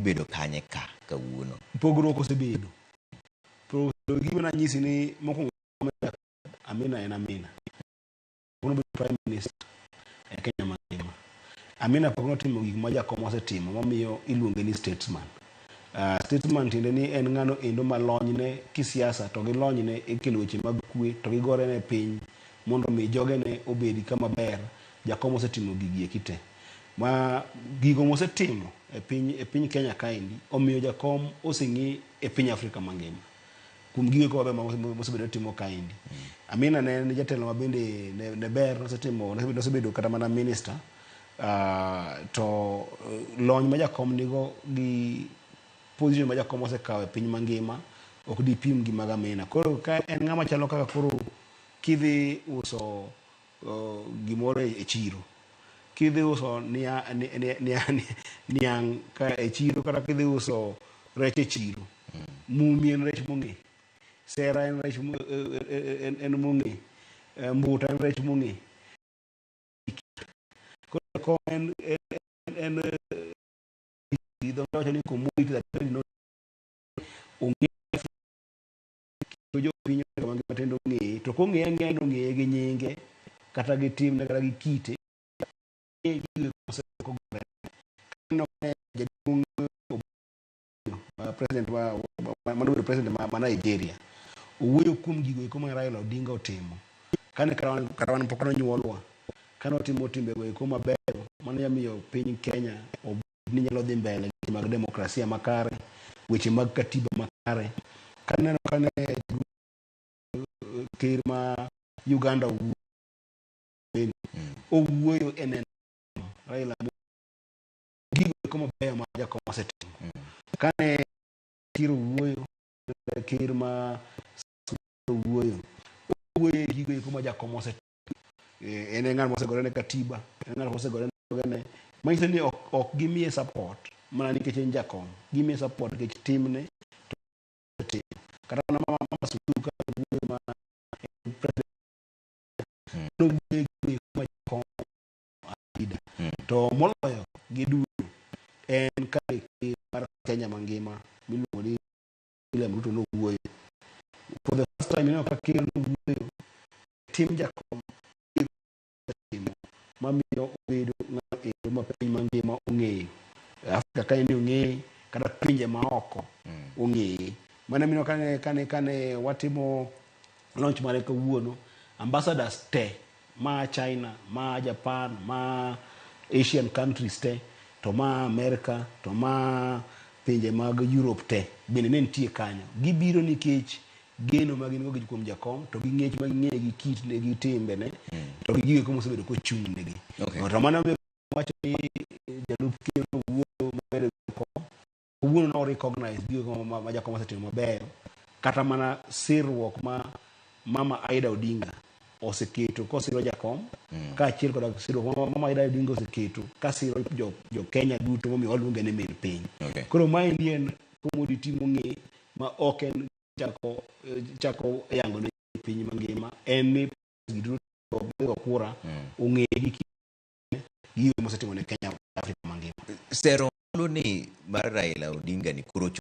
bedo kanye ka kawuono. Pogruok osebedo. Gima na nyisi ni mokwongo Amina en Amina. Ono bedo prime minister e Kenya mangima. Amina pok notimo gik ma jakom osetimo momiyo iluonge ni statesman. Statesman tiende ni en ng'ano endo malonyne kisiasa to gi lonyne e kelo weche mag kwe to gi gore ne piny mondo mi jogene obedi kama ber. Jakom osetimo gigi kite. Ma gigo mosetimo e piny Kenya kaendi omiyo jakom oseng'i e piny Afrika mangima. Kum gigo ko ma mosebedo timo kaendi. Amina ne jatelo ma bende ne ber nosebedo kata mana minister. To lony ma jakom nigo gi position ma jakom osekawo e piny mangima ok di pim gi mag Amina. Koro ka en ng'ama chalo kaka koro kidhi uso gimoro e chiro, kidhi uso niang' ka e chiro kata kidhi uso rech e chiro, mumi en rech mong'e, sera en rech mong'e, mbuta en rech mong'e. Koro en idho wacho ni commodity that no ong'e to jo piny mangima tendo ng'e to kong'e ng'eno ng'e gi nyinge kata gi timne kata gi kite president ma Nigeria owuoyo kuom gigo eko ma Raila Odinga otimo kane karawan pok nonyuolwa, kane otimo timbego eko mabeyo mano yamiyo piny Kenya ni nyalo dhi mbele mag demokrasia makare, weche mag katiba makare. Kane ker ma Uganda owuoyo en Raila gigo eko mabeyo ma jakom osetimo. Kane ker owuoyo, ker ma owuoyo gigo eko ma jakom osetimo. En ng'at mosegore ne katiba, en ng'at mosegore ne manyiso ni ok gimiye support mana nikech en jakom, gimiye support nikech timne kata mana mama Suluhu ma to moloyo giduto en kare mar Kenya mangima miluongo ni William Ruto nowuoyo for the first time ka ker nowuoyo tim jakom mamiyo obedo ng'ato ma piny mangima ong'eyo. Afrika kaendi ong'eye kata pinje maoko ong'eye. Mana mino kane watimo launch mare kawuono, ambassadors te ma China, ma Japan, ma Asian countries te, to ma America, to ma pinje mag Europe te bende ne nitie kanyo. Gibiro nikech geno ma gin go kuom jakom to gi ng'ech ma ging'e gi kit ne gi timbe ne to gi gigo como sebedo ko chung negi. To mana wacho ni jalup ker wuoyo maber jakom wuono no recognize gigo ma jakom osetimo maber, kata mana sirruok ma mama Aida Odinga oseketo kosiro jakom ka achiel kod sirruok mama Aida Odinga oseketo ka siro jo Kenya duto momiyo waluonge ni min piny. Koro mae en commodity mong'e ma ok en chako yango ne piny mangima, en ni giduto kura ong'e gi gigo mosetimo ne Kenya Afrika mangima. Sero ni mar Raila Odinga ni kuro